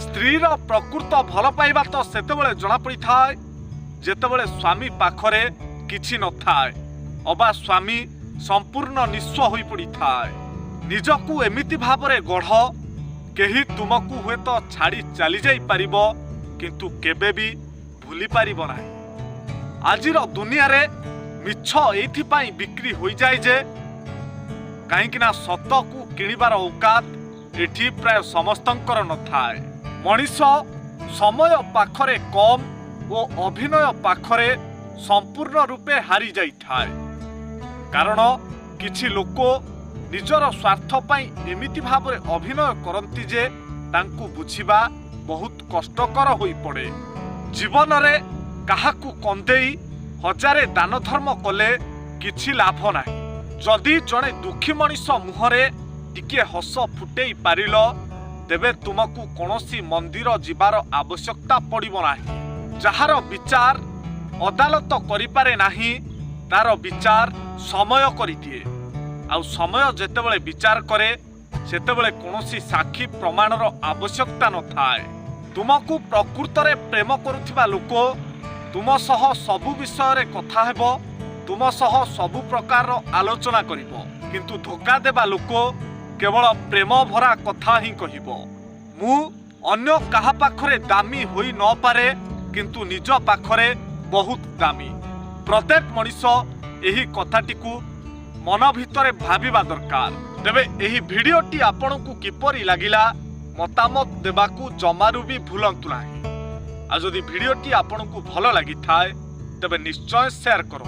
स्त्रीर प्रकृत भल पाइबा तो सेतेबेले जना पड़ी थाए जेतेबेले स्वामी पाखरे किछि न थाए अबा स्वामी संपूर्ण निस्व होई पड़ी थाए। निजकु एमिति भाबरे गढ़ केही तुमकु हुए तो छाड़ी चली जाई परिबो किंतु केबे भी भूली परिबो नाही। आजिर दुनिया रे मिछ एथि पई बिक्री होई जाय जे काहींकिना सतकु किणिबार औकात एठी प्राय समस्तंकर न थाए। मनीष समय पाखरे कम और अभिनय पाखरे संपूर्ण रूपे हारी जाई थाए। कारण किछि लोक निजर स्वार्थ पई एमिति भाबरे अभिनय करंती जे तांकु बुझिबा बहुत कष्टकर होई पड़े। जीवन रे काहाकु कंदेई हजारे दान धर्म कले किछि लाभ नाही। जदि जणे दुखी मनीष मुहरे टिके हस फुटेई पारिल तेबे तुमकु कोनोसी मंदिर जीवार आवश्यकता पड़िबो नाही। जहार विचार अदालत करिपारे नाही तार विचार समय करिदिए। आउ समय जेतेबेले विचार करे सेतेबेले कोनोसी साक्षी प्रमाणर आवश्यकता न थाए। तुमकु प्रकृतरे प्रेम करुथिबा लोक तुम सह सबु विषय रे कथा हेबो, तुम सह सबु प्रकार आलोचना करिबो, किंतु धोखा देबा लोक केवल प्रेम भरा कथा ही कहिबो। मु अन्य काहा पाखरे दामी होई न पारे किंतु निज पाखरे बहुत दामी। प्रत्येक मनीष एही कथाटिकु मन भितरे भाबिबा दरकार। तेबे एही भिडियोटी आपनकु किपरि लागिला मतामत देबाकू जमारू भी भूलंतु नाही। आ जदि भिडियोटी आपनकु भल लागि थाए तेबे निश्चय शेयर करो।